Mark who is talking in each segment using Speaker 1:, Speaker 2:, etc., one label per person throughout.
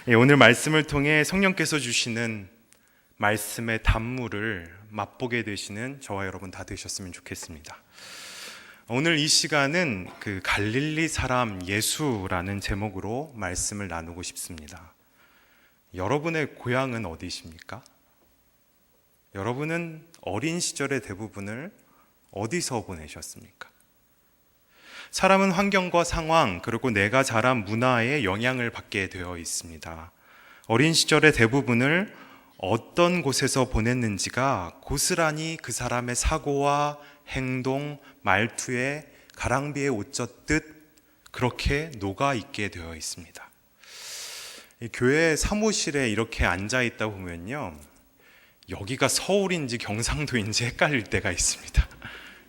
Speaker 1: 오늘 말씀을 통해 성령께서 주시는 말씀의 단무를 맛보게 되시는 저와 여러분 다 되셨으면 좋겠습니다. 오늘 이 시간은 갈릴리 사람 예수라는 제목으로 말씀을 나누고 싶습니다. 여러분의 고향은 어디십니까? 여러분은 어린 시절의 대부분을 어디서 보내셨습니까? 사람은 환경과 상황, 그리고 내가 자란 문화에 영향을 받게 되어 있습니다. 어린 시절의 대부분을 어떤 곳에서 보냈는지가 고스란히 그 사람의 사고와 행동, 말투에 가랑비에 옷 젖듯 그렇게 녹아있게 되어 있습니다. 교회 사무실에 이렇게 앉아있다 보면요, 여기가 서울인지 경상도인지 헷갈릴 때가 있습니다.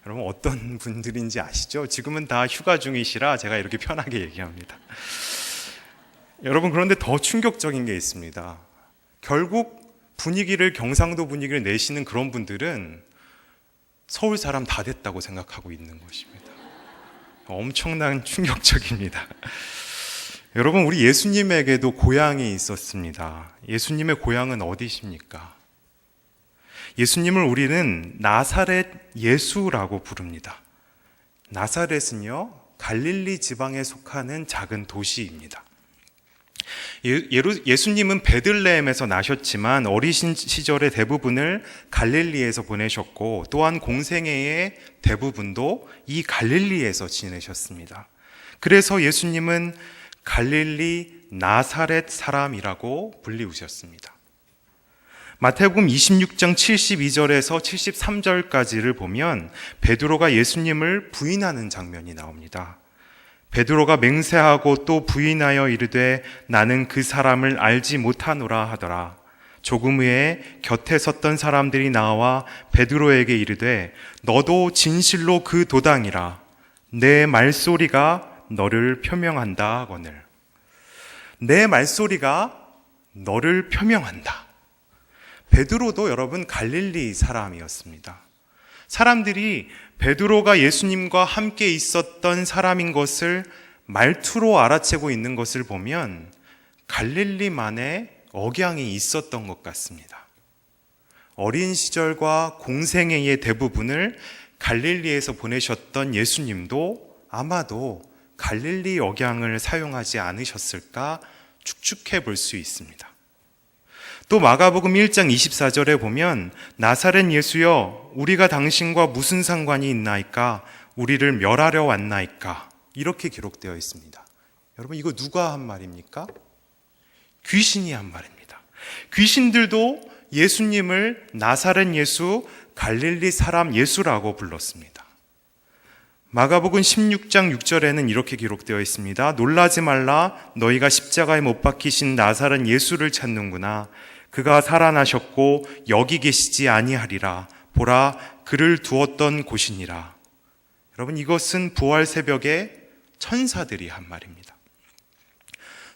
Speaker 1: 여러분 어떤 분들인지 아시죠? 지금은 다 휴가 중이시라 제가 이렇게 편하게 얘기합니다. 여러분, 그런데 더 충격적인 게 있습니다. 결국 경상도 분위기를 내시는 그런 분들은 서울 사람 다 됐다고 생각하고 있는 것입니다. 엄청난 충격적입니다. 여러분, 우리 예수님에게도 고향이 있었습니다. 예수님의 고향은 어디십니까? 예수님을 우리는 나사렛 예수라고 부릅니다. 나사렛은요, 갈릴리 지방에 속하는 작은 도시입니다. 예수님은 베들레헴에서 나셨지만 어리신 시절의 대부분을 갈릴리에서 보내셨고, 또한 공생애의 대부분도 이 갈릴리에서 지내셨습니다. 그래서 예수님은 갈릴리 나사렛 사람이라고 불리우셨습니다. 마태복음 26장 72절에서 73절까지를 보면 베드로가 예수님을 부인하는 장면이 나옵니다. 베드로가 맹세하고 또 부인하여 이르되 나는 그 사람을 알지 못하노라 하더라. 조금 후에 곁에 섰던 사람들이 나와 베드로에게 이르되 너도 진실로 그 도당이라. 내 말소리가 너를 표명한다 하거늘. 내 말소리가 너를 표명한다. 베드로도 여러분 갈릴리 사람이었습니다. 사람들이 베드로가 예수님과 함께 있었던 사람인 것을 말투로 알아채고 있는 것을 보면 갈릴리만의 억양이 있었던 것 같습니다. 어린 시절과 공생애의 대부분을 갈릴리에서 보내셨던 예수님도 아마도 갈릴리 억양을 사용하지 않으셨을까 추측해 볼 수 있습니다. 또 마가복음 1장 24절에 보면 나사렛 예수여 우리가 당신과 무슨 상관이 있나이까? 우리를 멸하려 왔나이까? 이렇게 기록되어 있습니다. 여러분, 이거 누가 한 말입니까? 귀신이 한 말입니다. 귀신들도 예수님을 나사렛 예수, 갈릴리 사람 예수라고 불렀습니다. 마가복음 16장 6절에는 이렇게 기록되어 있습니다. 놀라지 말라, 너희가 십자가에 못 박히신 나사렛 예수를 찾는구나. 그가 살아나셨고 여기 계시지 아니하리라. 보라, 그를 두었던 곳이니라. 여러분, 이것은 부활 새벽에 천사들이 한 말입니다.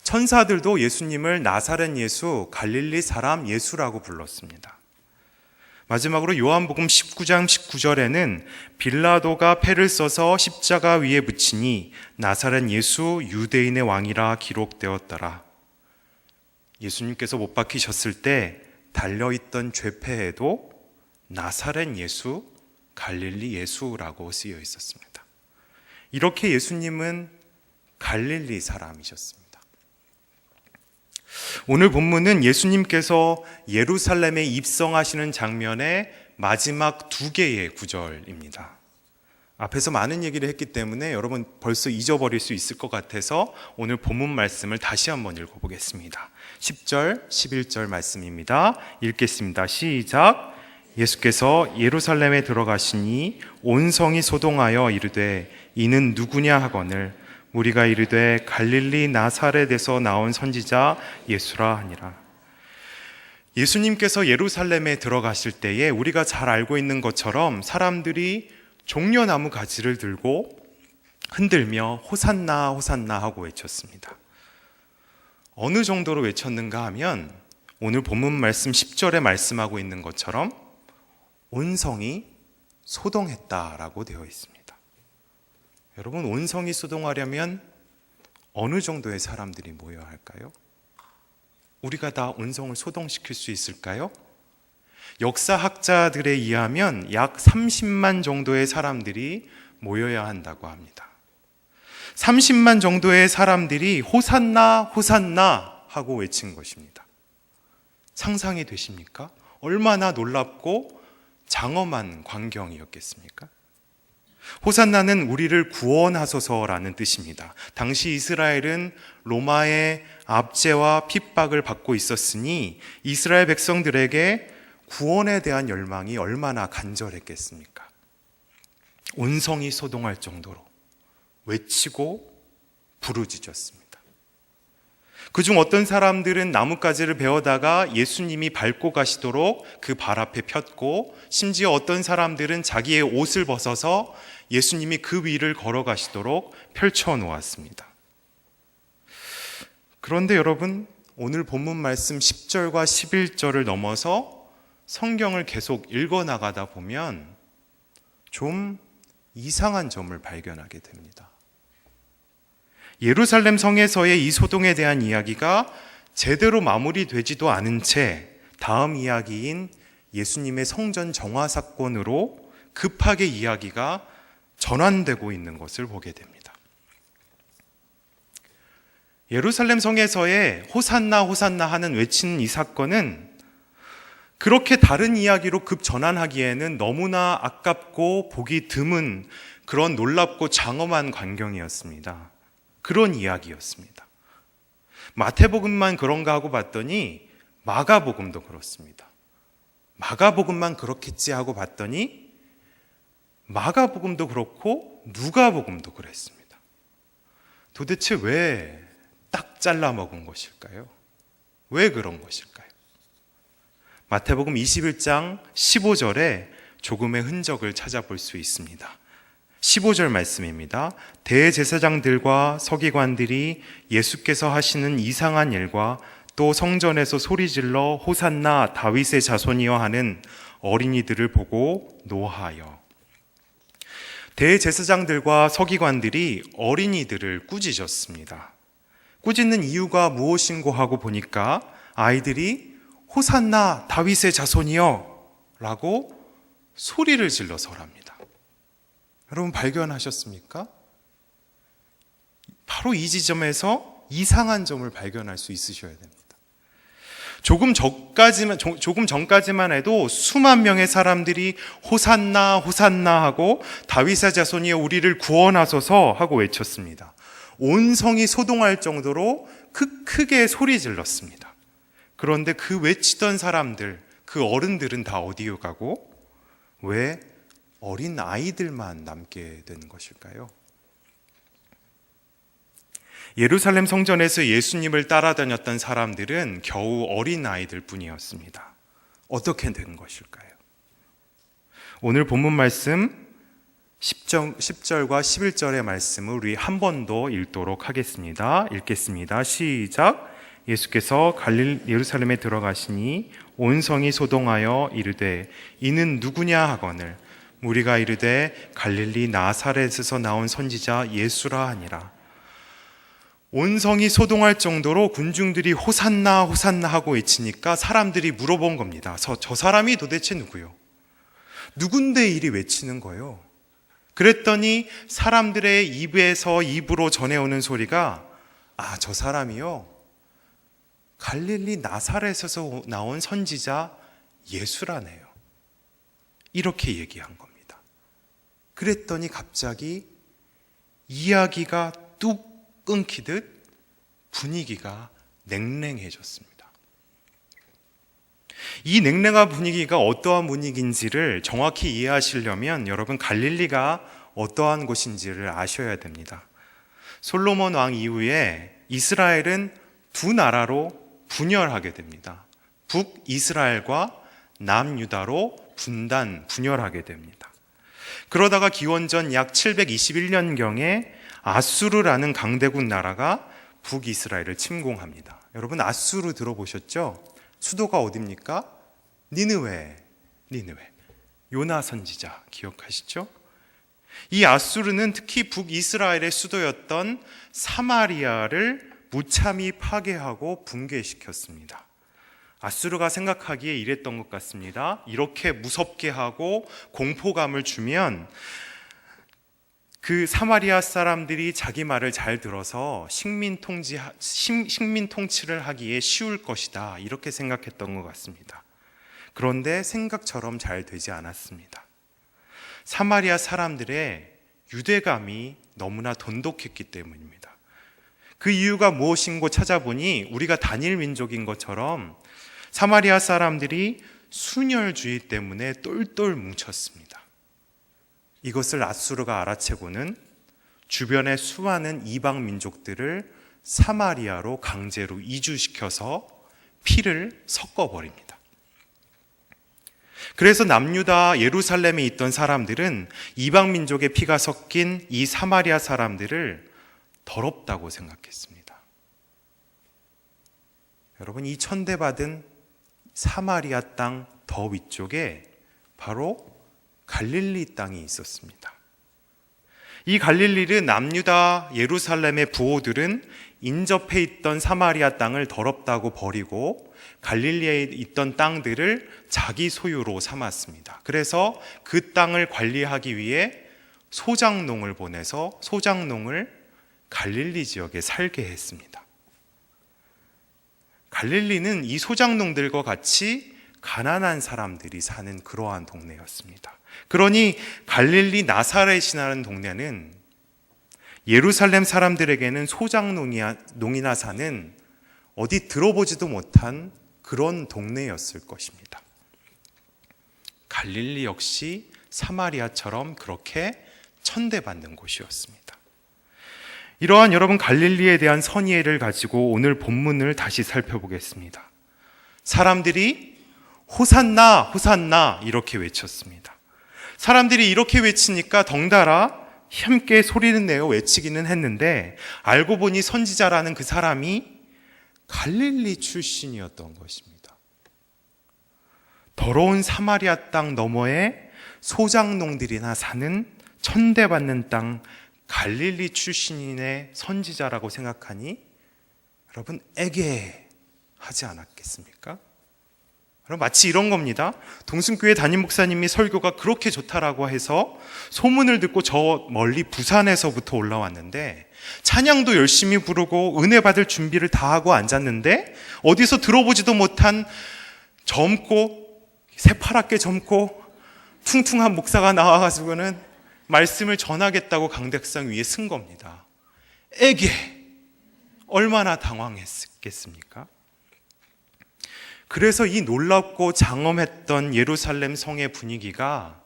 Speaker 1: 천사들도 예수님을 나사렛 예수, 갈릴리 사람 예수라고 불렀습니다. 마지막으로 요한복음 19장 19절에는 빌라도가 패를 써서 십자가 위에 붙이니 나사렛 예수 유대인의 왕이라 기록되었더라. 예수님께서 못 박히셨을 때 달려있던 죄패에도 나사렛 예수, 갈릴리 예수라고 쓰여 있었습니다. 이렇게 예수님은 갈릴리 사람이셨습니다. 오늘 본문은 예수님께서 예루살렘에 입성하시는 장면의 마지막 2개의 구절입니다. 앞에서 많은 얘기를 했기 때문에 여러분 벌써 잊어버릴 수 있을 것 같아서 오늘 본문 말씀을 다시 한번 읽어보겠습니다. 10절, 11절 말씀입니다. 읽겠습니다. 시작. 예수께서 예루살렘에 들어가시니 온 성이 소동하여 이르되 이는 누구냐 하거늘 무리가 이르되 갈릴리 나사렛에서 나온 선지자 예수라 하니라. 예수님께서 예루살렘에 들어가실 때에 우리가 잘 알고 있는 것처럼 사람들이 종려나무 가지를 들고 흔들며 호산나 호산나 하고 외쳤습니다. 어느 정도로 외쳤는가 하면 오늘 본문 말씀 10절에 말씀하고 있는 것처럼 온 성이 소동했다라고 되어 있습니다. 여러분, 온 성이 소동하려면 어느 정도의 사람들이 모여야 할까요? 우리가 다 온성을 소동시킬 수 있을까요? 역사학자들에 의하면 약 30만 정도의 사람들이 모여야 한다고 합니다. 30만 정도의 사람들이 호산나 호산나 하고 외친 것입니다. 상상이 되십니까? 얼마나 놀랍고 장엄한 광경이었겠습니까? 호산나는 우리를 구원하소서라는 뜻입니다. 당시 이스라엘은 로마의 압제와 핍박을 받고 있었으니 이스라엘 백성들에게 구원에 대한 열망이 얼마나 간절했겠습니까? 온성이 소동할 정도로 외치고 부르짖었습니다. 그중 어떤 사람들은 나뭇가지를 베어다가 예수님이 밟고 가시도록 그 발 앞에 폈고, 심지어 어떤 사람들은 자기의 옷을 벗어서 예수님이 그 위를 걸어가시도록 펼쳐 놓았습니다. 그런데 여러분, 오늘 본문 말씀 10절과 11절을 넘어서 성경을 계속 읽어나가다 보면 좀 이상한 점을 발견하게 됩니다. 예루살렘 성에서의 이 소동에 대한 이야기가 제대로 마무리되지도 않은 채 다음 이야기인 예수님의 성전 정화 사건으로 급하게 이야기가 전환되고 있는 것을 보게 됩니다. 예루살렘 성에서의 호산나 호산나 하는 외치는 이 사건은 그렇게 다른 이야기로 급전환하기에는 너무나 아깝고 보기 드문 그런 놀랍고 장엄한 광경이었습니다. 그런 이야기였습니다. 마태복음만 그런가 하고 봤더니 마가복음도 그렇습니다. 마가복음만 그렇겠지 하고 봤더니 마가복음도 그렇고 누가복음도 그랬습니다. 도대체 왜 딱 잘라 먹은 것일까요? 왜 그런 것일까요? 마태복음 21장 15절에 조금의 흔적을 찾아볼 수 있습니다. 15절 말씀입니다. 대제사장들과 서기관들이 예수께서 하시는 이상한 일과 또 성전에서 소리질러 호산나 다윗의 자손이여 하는 어린이들을 보고 노하여. 대제사장들과 서기관들이 어린이들을 꾸짖었습니다. 꾸짖는 이유가 무엇인고 하고 보니까 아이들이 호산나 다윗의 자손이여 라고 소리를 질러서랍니다. 여러분 발견하셨습니까? 바로 이 지점에서 이상한 점을 발견할 수 있으셔야 됩니다. 조금 전까지만 해도 수만 명의 사람들이 호산나 호산나 하고 다윗의 자손이여 우리를 구원하소서 하고 외쳤습니다. 온 성이 소동할 정도로 크게 소리 질렀습니다. 그런데 그 외치던 사람들, 그 어른들은 다 어디로 가고 왜 어린 아이들만 남게 된 것일까요? 예루살렘 성전에서 예수님을 따라다녔던 사람들은 겨우 어린 아이들 뿐이었습니다. 어떻게 된 것일까요? 오늘 본문 말씀 10절과 11절의 말씀을 우리 한 번 더 읽도록 하겠습니다. 읽겠습니다. 시작. 예수께서 예루살렘에 들어가시니 온 성이 소동하여 이르되 이는 누구냐 하거늘 무리가 이르되 갈릴리 나사렛에서 나온 선지자 예수라 하니라. 온 성이 소동할 정도로 군중들이 호산나 호산나 하고 외치니까 사람들이 물어본 겁니다. 저 사람이 도대체 누구요? 누군데 이리 외치는 거요? 그랬더니 사람들의 입에서 입으로 전해오는 소리가 저 사람이요 갈릴리 나사렛에서 나온 선지자 예수라네요. 이렇게 얘기한 겁니다. 그랬더니 갑자기 이야기가 뚝 끊기듯 분위기가 냉랭해졌습니다. 이 냉랭한 분위기가 어떠한 분위기인지를 정확히 이해하시려면 여러분 갈릴리가 어떠한 곳인지를 아셔야 됩니다. 솔로몬 왕 이후에 이스라엘은 두 나라로 분열하게 됩니다. 북이스라엘과 남유다로 분열하게 됩니다. 그러다가 기원전 약 721년경에 아수르라는 강대국 나라가 북이스라엘을 침공합니다. 여러분 아수르 들어보셨죠? 수도가 어디입니까? 니느웨. 요나 선지자 기억하시죠? 이 아수르는 특히 북이스라엘의 수도였던 사마리아를 무참히 파괴하고 붕괴시켰습니다. 아수르가 생각하기에 이랬던 것 같습니다. 이렇게 무섭게 하고 공포감을 주면 그 사마리아 사람들이 자기 말을 잘 들어서 식민 통치를 하기에 쉬울 것이다. 이렇게 생각했던 것 같습니다. 그런데 생각처럼 잘 되지 않았습니다. 사마리아 사람들의 유대감이 너무나 돈독했기 때문입니다. 그 이유가 무엇인고 찾아보니 우리가 단일 민족인 것처럼 사마리아 사람들이 순혈주의 때문에 똘똘 뭉쳤습니다. 이것을 아수르가 알아채고는 주변의 수많은 이방 민족들을 사마리아로 강제로 이주시켜서 피를 섞어버립니다. 그래서 남유다 예루살렘에 있던 사람들은 이방 민족의 피가 섞인 이 사마리아 사람들을 더럽다고 생각했습니다. 여러분, 이 천대받은 사마리아 땅 더 위쪽에 바로 갈릴리 땅이 있었습니다. 이 갈릴리는 남유다 예루살렘의 부호들은 인접해 있던 사마리아 땅을 더럽다고 버리고 갈릴리에 있던 땅들을 자기 소유로 삼았습니다. 그래서 그 땅을 관리하기 위해 소장농을 보내서 소장농을 갈릴리 지역에 살게 했습니다. 갈릴리는 이 소장농들과 같이 가난한 사람들이 사는 그러한 동네였습니다. 그러니 갈릴리 나사렛이라는 동네는 예루살렘 사람들에게는 소장농이나 사는 어디 들어보지도 못한 그런 동네였을 것입니다. 갈릴리 역시 사마리아처럼 그렇게 천대받는 곳이었습니다. 이러한 여러분 갈릴리에 대한 선의를 가지고 오늘 본문을 다시 살펴보겠습니다. 사람들이 호산나 호산나 이렇게 외쳤습니다. 사람들이 이렇게 외치니까 덩달아 함께 소리는 내어 외치기는 했는데 알고 보니 선지자라는 그 사람이 갈릴리 출신이었던 것입니다. 더러운 사마리아 땅 너머에 소장농들이나 사는 천대받는 땅 갈릴리 출신인의 선지자라고 생각하니 여러분 애괴하지 않았겠습니까? 그럼 마치 이런 겁니다. 동순교회 담임 목사님이 설교가 그렇게 좋다라고 해서 소문을 듣고 저 멀리 부산에서부터 올라왔는데 찬양도 열심히 부르고 은혜 받을 준비를 다 하고 앉았는데 어디서 들어보지도 못한 젊고 새파랗게 젊고 퉁퉁한 목사가 나와가지고는 말씀을 전하겠다고 강대상 위에 쓴 겁니다. 애게 얼마나 당황했겠습니까? 그래서 이 놀랍고 장엄했던 예루살렘 성의 분위기가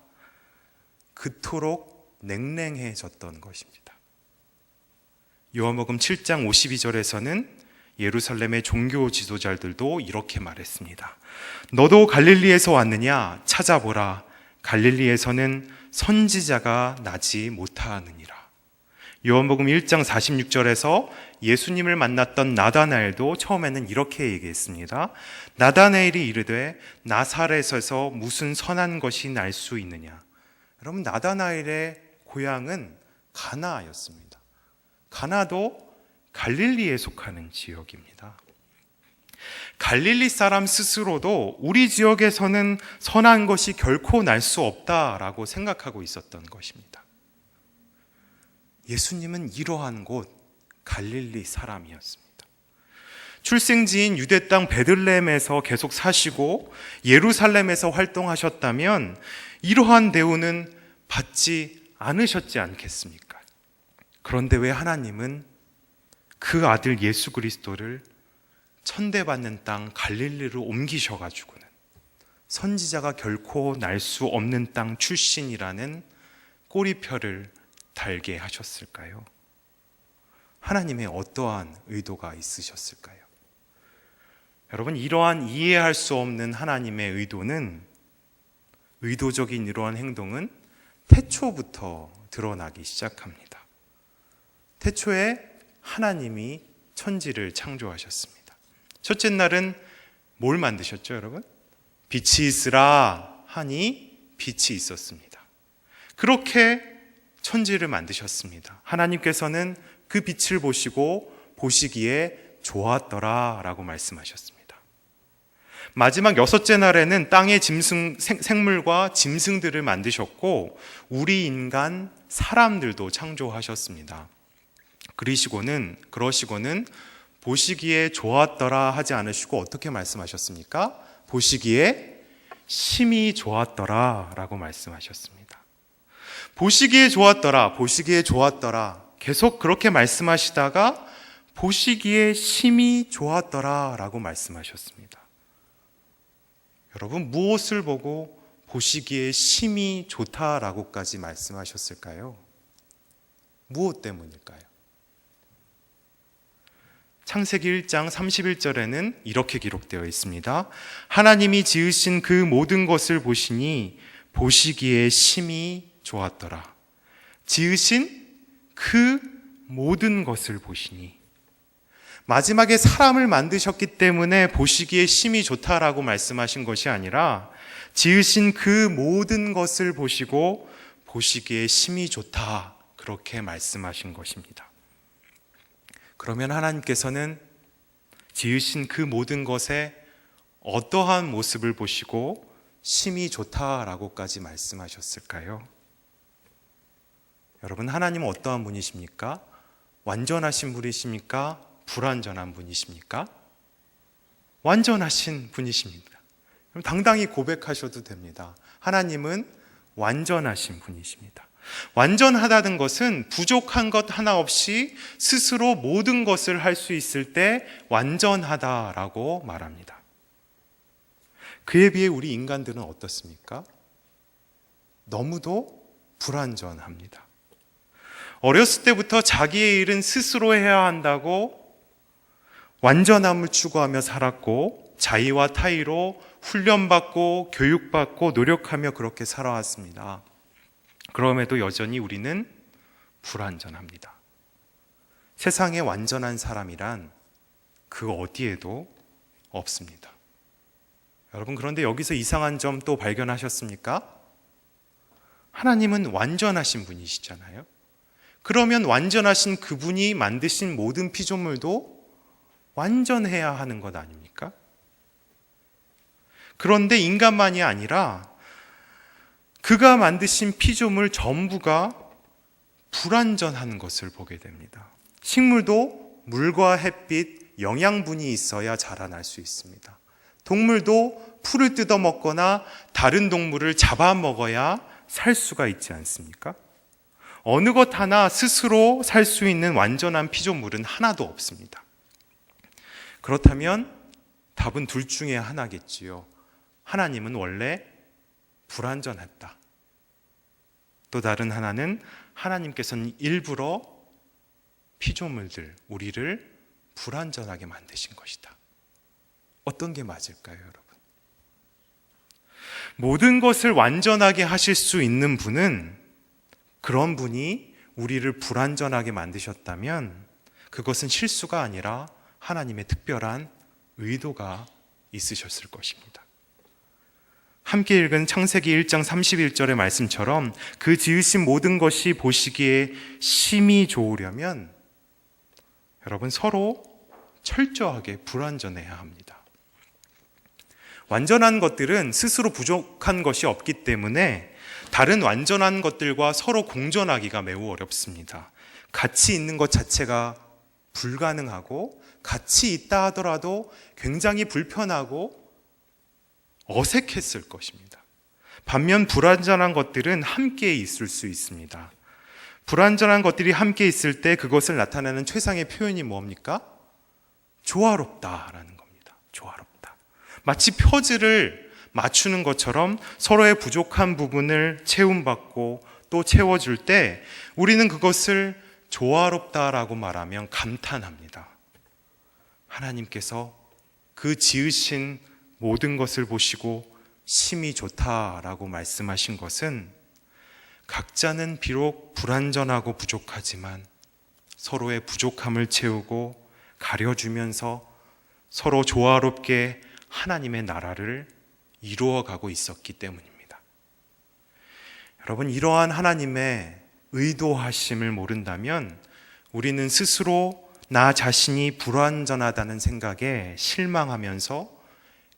Speaker 1: 그토록 냉랭해졌던 것입니다. 요한복음 7장 52절에서는 예루살렘의 종교 지도자들도 이렇게 말했습니다. 너도 갈릴리에서 왔느냐? 찾아보라. 갈릴리에서는 선지자가 나지 못하느니라. 요한복음 1장 46절에서 예수님을 만났던 나다나엘도 처음에는 이렇게 얘기했습니다. 나다나엘이 이르되 나사렛에서 무슨 선한 것이 날 수 있느냐. 여러분, 나다나엘의 고향은 가나였습니다. 가나도 갈릴리에 속하는 지역입니다. 갈릴리 사람 스스로도 우리 지역에서는 선한 것이 결코 날 수 없다라고 생각하고 있었던 것입니다. 예수님은 이러한 곳 갈릴리 사람이었습니다. 출생지인 유대 땅 베들레헴에서 계속 사시고 예루살렘에서 활동하셨다면 이러한 대우는 받지 않으셨지 않겠습니까? 그런데 왜 하나님은 그 아들 예수 그리스도를 천대받는 땅 갈릴리로 옮기셔가지고는 선지자가 결코 날 수 없는 땅 출신이라는 꼬리표를 달게 하셨을까요? 하나님의 어떠한 의도가 있으셨을까요? 여러분, 이러한 이해할 수 없는 하나님의 의도적인 이러한 행동은 태초부터 드러나기 시작합니다. 태초에 하나님이 천지를 창조하셨습니다. 첫째 날은 뭘 만드셨죠, 여러분? 빛이 있으라 하니 빛이 있었습니다. 그렇게 천지를 만드셨습니다. 하나님께서는 그 빛을 보시고 보시기에 좋았더라 라고 말씀하셨습니다. 마지막 여섯째 날에는 땅의 생물과 짐승들을 만드셨고 우리 인간 사람들도 창조하셨습니다. 그러시고는 보시기에 좋았더라 하지 않으시고 어떻게 말씀하셨습니까? 보시기에 심히 좋았더라 라고 말씀하셨습니다. 보시기에 좋았더라, 보시기에 좋았더라 계속 그렇게 말씀하시다가 보시기에 심히 좋았더라 라고 말씀하셨습니다. 여러분, 무엇을 보고 보시기에 심히 좋다라고까지 말씀하셨을까요? 무엇 때문일까요? 창세기 1장 31절에는 이렇게 기록되어 있습니다. 하나님이 지으신 그 모든 것을 보시니 보시기에 심히 좋았더라. 지으신 그 모든 것을 보시니, 마지막에 사람을 만드셨기 때문에 보시기에 심히 좋다라고 말씀하신 것이 아니라 지으신 그 모든 것을 보시고 보시기에 심히 좋다 그렇게 말씀하신 것입니다. 그러면 하나님께서는 지으신 그 모든 것에 어떠한 모습을 보시고 심히 좋다라고까지 말씀하셨을까요? 여러분, 하나님은 어떠한 분이십니까? 완전하신 분이십니까? 불완전한 분이십니까? 완전하신 분이십니다. 그럼 당당히 고백하셔도 됩니다. 하나님은 완전하신 분이십니다. 완전하다는 것은 부족한 것 하나 없이 스스로 모든 것을 할 수 있을 때 완전하다라고 말합니다. 그에 비해 우리 인간들은 어떻습니까? 너무도 불완전합니다. 어렸을 때부터 자기의 일은 스스로 해야 한다고 완전함을 추구하며 살았고 자의와 타의로 훈련받고 교육받고 노력하며 그렇게 살아왔습니다. 그럼에도 여전히 우리는 불완전합니다. 세상에 완전한 사람이란 그 어디에도 없습니다. 여러분, 그런데 여기서 이상한 점 또 발견하셨습니까? 하나님은 완전하신 분이시잖아요. 그러면 완전하신 그분이 만드신 모든 피조물도 완전해야 하는 것 아닙니까? 그런데 인간만이 아니라 그가 만드신 피조물 전부가 불완전한 것을 보게 됩니다. 식물도 물과 햇빛, 영양분이 있어야 자라날 수 있습니다. 동물도 풀을 뜯어 먹거나 다른 동물을 잡아먹어야 살 수가 있지 않습니까? 어느 것 하나 스스로 살 수 있는 완전한 피조물은 하나도 없습니다. 그렇다면 답은 둘 중에 하나겠지요. 하나님은 원래 불완전했다. 또 다른 하나는 하나님께서는 일부러 피조물들, 우리를 불완전하게 만드신 것이다. 어떤 게 맞을까요, 여러분? 모든 것을 완전하게 하실 수 있는 분은, 그런 분이 우리를 불완전하게 만드셨다면 그것은 실수가 아니라 하나님의 특별한 의도가 있으셨을 것입니다. 함께 읽은 창세기 1장 31절의 말씀처럼 그 지으신 모든 것이 보시기에 심히 좋으려면 여러분, 서로 철저하게 불완전해야 합니다. 완전한 것들은 스스로 부족한 것이 없기 때문에 다른 완전한 것들과 서로 공존하기가 매우 어렵습니다. 같이 있는 것 자체가 불가능하고 같이 있다 하더라도 굉장히 불편하고 어색했을 것입니다. 반면 불완전한 것들은 함께 있을 수 있습니다. 불완전한 것들이 함께 있을 때 그것을 나타내는 최상의 표현이 뭡니까? 조화롭다라는 겁니다. 조화롭다. 마치 퍼즐을 맞추는 것처럼 서로의 부족한 부분을 채움받고 또 채워줄 때 우리는 그것을 조화롭다라고 말하면 감탄합니다. 하나님께서 그 지으신 모든 것을 보시고 심히 좋다라고 말씀하신 것은 각자는 비록 불완전하고 부족하지만 서로의 부족함을 채우고 가려주면서 서로 조화롭게 하나님의 나라를 이루어가고 있었기 때문입니다. 여러분, 이러한 하나님의 의도하심을 모른다면 우리는 스스로 나 자신이 불완전하다는 생각에 실망하면서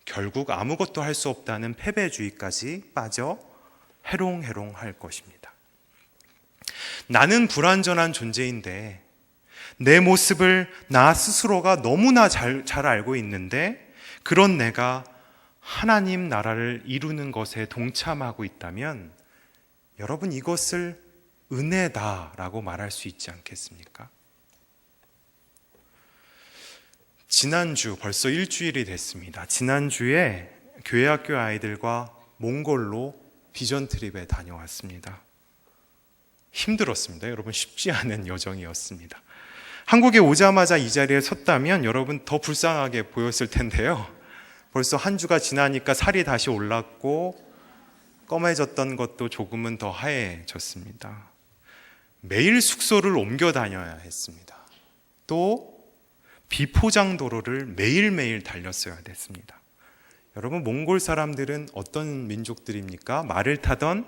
Speaker 1: 결국 아무것도 할 수 없다는 패배주의까지 빠져 해롱해롱할 것입니다. 나는 불완전한 존재인데 내 모습을 나 스스로가 너무나 잘 알고 있는데 그런 내가 하나님 나라를 이루는 것에 동참하고 있다면 여러분 이것을 은혜다라고 말할 수 있지 않겠습니까? 지난주 벌써 일주일이 됐습니다. 지난주에 교회학교 아이들과 몽골로 비전 트립에 다녀왔습니다. 힘들었습니다. 여러분 쉽지 않은 여정이었습니다. 한국에 오자마자 이 자리에 섰다면 여러분 더 불쌍하게 보였을 텐데요. 벌써 한 주가 지나니까 살이 다시 올랐고 검해졌던 것도 조금은 더 하얘졌습니다. 매일 숙소를 옮겨 다녀야 했습니다. 또 비포장 도로를 매일매일 달렸어야 됐습니다. 여러분 몽골 사람들은 어떤 민족들입니까? 말을 타던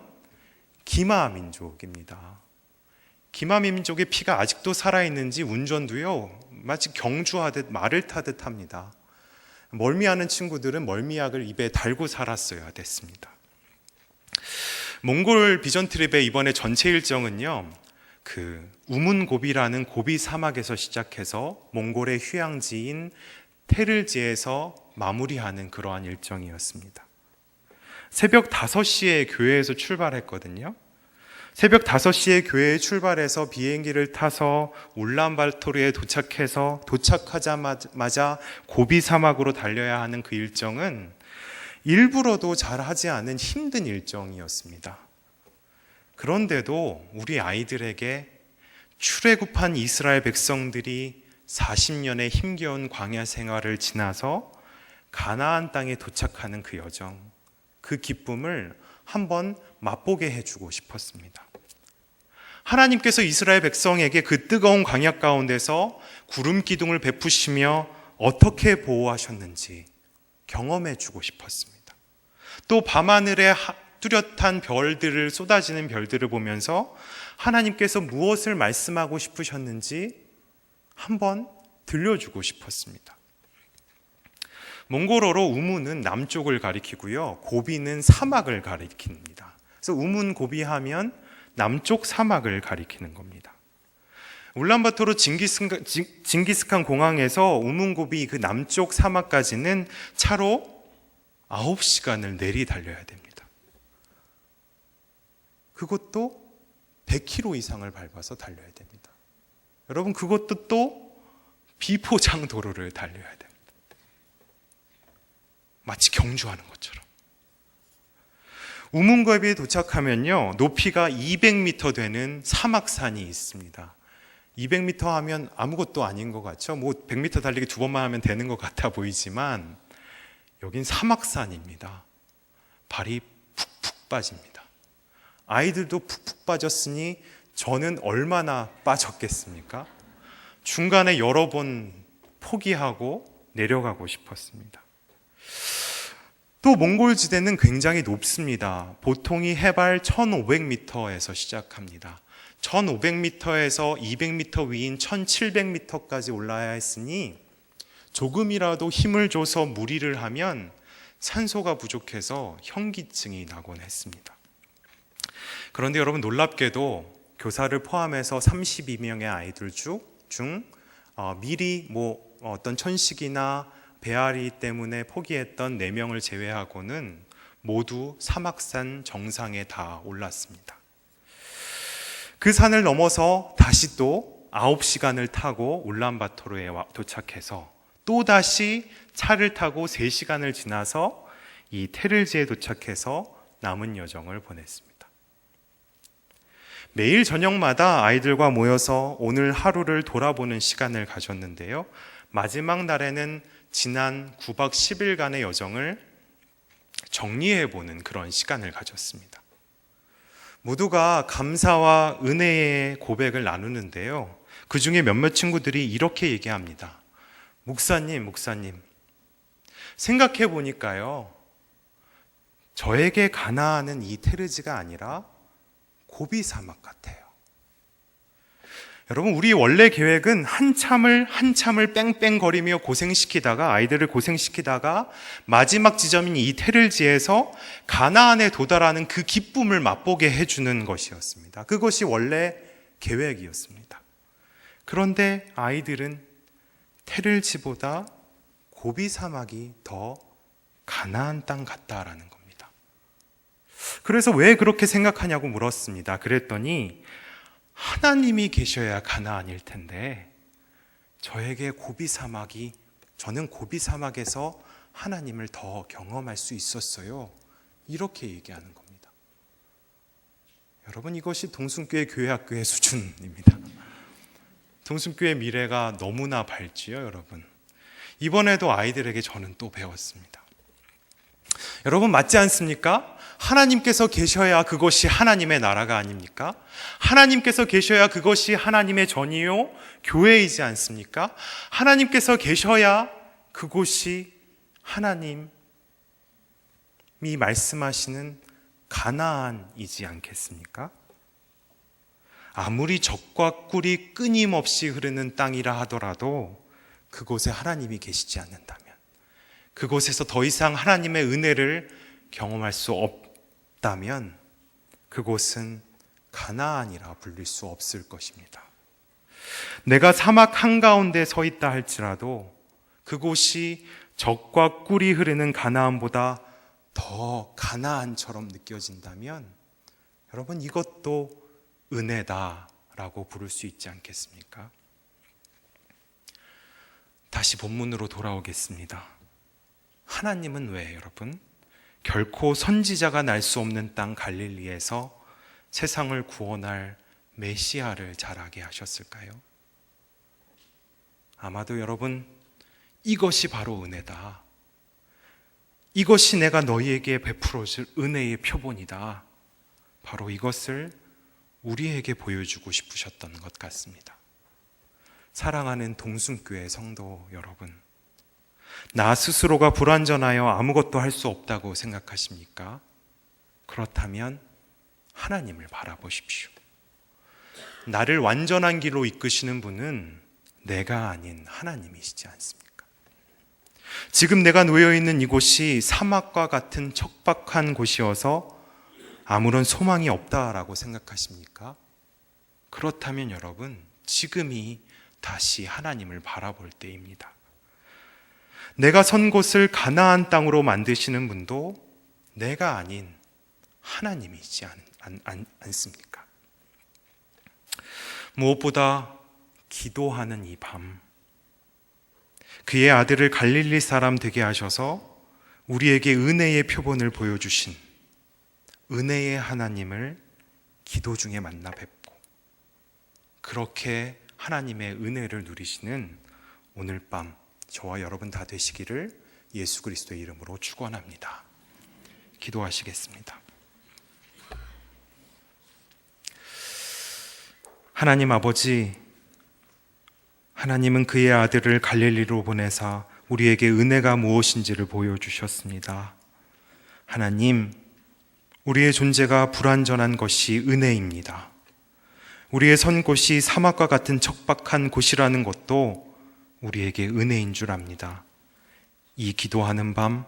Speaker 1: 기마 민족입니다. 기마 민족의 피가 아직도 살아있는지 운전도요 마치 경주하듯 말을 타듯 합니다. 멀미하는 친구들은 멀미약을 입에 달고 살았어야 됐습니다. 몽골 비전 트립의 이번에 전체 일정은요 우문고비라는 고비 사막에서 시작해서 몽골의 휴양지인 테를지에서 마무리하는 그러한 일정이었습니다. 새벽 5시에 교회에서 출발했거든요. 새벽 5시에 교회에 출발해서 비행기를 타서 울란바토르에 도착해서 도착하자마자 고비 사막으로 달려야 하는 그 일정은 일부러도 잘 하지 않은 힘든 일정이었습니다. 그런데도 우리 아이들에게 출애굽한 이스라엘 백성들이 40년의 힘겨운 광야 생활을 지나서 가나안 땅에 도착하는 그 여정, 그 기쁨을 한번 맛보게 해주고 싶었습니다. 하나님께서 이스라엘 백성에게 그 뜨거운 광야 가운데서 구름 기둥을 베푸시며 어떻게 보호하셨는지 경험해주고 싶었습니다. 또 밤하늘에 뚜렷한 별들을 쏟아지는 별들을 보면서 하나님께서 무엇을 말씀하고 싶으셨는지 한번 들려주고 싶었습니다. 몽골어로 우문은 남쪽을 가리키고요, 고비는 사막을 가리킵니다. 그래서 우문 고비 하면 남쪽 사막을 가리키는 겁니다. 울란바토르 징기스칸 공항에서 우문 고비 그 남쪽 사막까지는 차로 9시간을 내리 달려야 됩니다. 그것도 100km 이상을 밟아서 달려야 됩니다. 여러분 그것도 또 비포장 도로를 달려야 됩니다. 마치 경주하는 것처럼. 우문고비에 도착하면요 높이가 200m 되는 사막산이 있습니다. 200m 하면 아무것도 아닌 것 같죠. 100m 달리기 2번만 하면 되는 것 같아 보이지만 여긴 사막산입니다. 발이 푹푹 빠집니다. 아이들도 푹푹 빠졌으니 저는 얼마나 빠졌겠습니까? 중간에 여러 번 포기하고 내려가고 싶었습니다. 또 몽골 지대는 굉장히 높습니다. 보통이 해발 1500m에서 시작합니다. 1500m에서 200m 위인 1700m까지 올라야 했으니 조금이라도 힘을 줘서 무리를 하면 산소가 부족해서 현기증이 나곤 했습니다. 그런데 여러분 놀랍게도 교사를 포함해서 32명의 아이들 중 미리 어떤 천식이나 배앓이 때문에 포기했던 4명을 제외하고는 모두 사막산 정상에 다 올랐습니다. 그 산을 넘어서 다시 또 9시간을 타고 울란바토르에 도착해서 또다시 차를 타고 3시간을 지나서 이 테를지에 도착해서 남은 여정을 보냈습니다. 매일 저녁마다 아이들과 모여서 오늘 하루를 돌아보는 시간을 가졌는데요. 마지막 날에는 지난 9박 10일간의 여정을 정리해보는 그런 시간을 가졌습니다. 모두가 감사와 은혜의 고백을 나누는데요. 그 중에 몇몇 친구들이 이렇게 얘기합니다. 목사님, 생각해 보니까요, 저에게 가나안은 이 테르지가 아니라 고비 사막 같아요. 여러분, 우리 원래 계획은 한참을 뺑뺑거리며 아이들을 고생시키다가 마지막 지점인 이 테를지에서 가나안에 도달하는 그 기쁨을 맛보게 해주는 것이었습니다. 그것이 원래 계획이었습니다. 그런데 아이들은 테를지보다 고비 사막이 더 가나안 땅 같다라는 겁니다. 그래서 왜 그렇게 생각하냐고 물었습니다. 그랬더니 하나님이 계셔야 가나안일 텐데 저는 고비 사막에서 하나님을 더 경험할 수 있었어요. 이렇게 얘기하는 겁니다. 여러분, 이것이 동순교회 교회학교의 수준입니다. 동순교회 미래가 너무나 밝지요, 여러분. 이번에도 아이들에게 저는 또 배웠습니다. 여러분, 맞지 않습니까? 하나님께서 계셔야 그것이 하나님의 나라가 아닙니까? 하나님께서 계셔야 그것이 하나님의 전이요 교회이지 않습니까? 하나님께서 계셔야 그곳이 하나님이 말씀하시는 가나안이지 않겠습니까? 아무리 적과 꿀이 끊임없이 흐르는 땅이라 하더라도 그곳에 하나님이 계시지 않는다면, 그곳에서 더 이상 하나님의 은혜를 경험할 수 없다면 그곳은 가나안이라 불릴 수 없을 것입니다. 내가 사막 한가운데 서 있다 할지라도 그곳이 적과 꿀이 흐르는 가나안보다 더 가나안처럼 느껴진다면 여러분, 이것도 은혜다라고 부를 수 있지 않겠습니까? 다시 본문으로 돌아오겠습니다. 하나님은 왜 여러분 결코 선지자가 날 수 없는 땅 갈릴리에서 세상을 구원할 메시아를 자라게 하셨을까요? 아마도 여러분, 이것이 바로 은혜다. 이것이 내가 너희에게 베풀어줄 은혜의 표본이다. 바로 이것을 우리에게 보여주고 싶으셨던 것 같습니다. 사랑하는 동순교회 성도 여러분, 나 스스로가 불완전하여 아무것도 할 수 없다고 생각하십니까? 그렇다면 하나님을 바라보십시오. 나를 완전한 길로 이끄시는 분은 내가 아닌 하나님이시지 않습니까? 지금 내가 놓여있는 이곳이 사막과 같은 척박한 곳이어서 아무런 소망이 없다라고 생각하십니까? 그렇다면 여러분, 지금이 다시 하나님을 바라볼 때입니다. 내가 선 곳을 가나안 땅으로 만드시는 분도 내가 아닌 하나님이지 않습니까? 무엇보다 기도하는 이 밤, 그의 아들을 갈릴리 사람 되게 하셔서 우리에게 은혜의 표본을 보여주신 은혜의 하나님을 기도 중에 만나 뵙고 그렇게 하나님의 은혜를 누리시는 오늘 밤 저와 여러분 다 되시기를 예수 그리스도의 이름으로 축원합니다. 기도하시겠습니다. 하나님 아버지, 하나님은 그의 아들을 갈릴리로 보내사 우리에게 은혜가 무엇인지를 보여주셨습니다. 하나님, 우리의 존재가 불완전한 것이 은혜입니다. 우리의 선 곳이 사막과 같은 척박한 곳이라는 것도 우리에게 은혜인 줄 압니다. 이 기도하는 밤,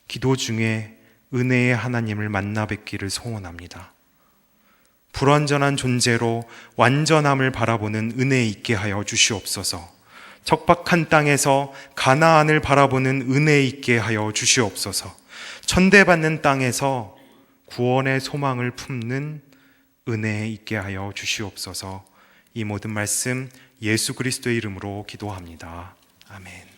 Speaker 1: 기도 중에 은혜의 하나님을 만나 뵙기를 소원합니다. 불완전한 존재로 완전함을 바라보는 은혜 있게 하여 주시옵소서. 척박한 땅에서 가나안을 바라보는 은혜 있게 하여 주시옵소서. 천대받는 땅에서 구원의 소망을 품는 은혜 있게 하여 주시옵소서. 이 모든 말씀 예수 그리스도의 이름으로 기도합니다. 아멘.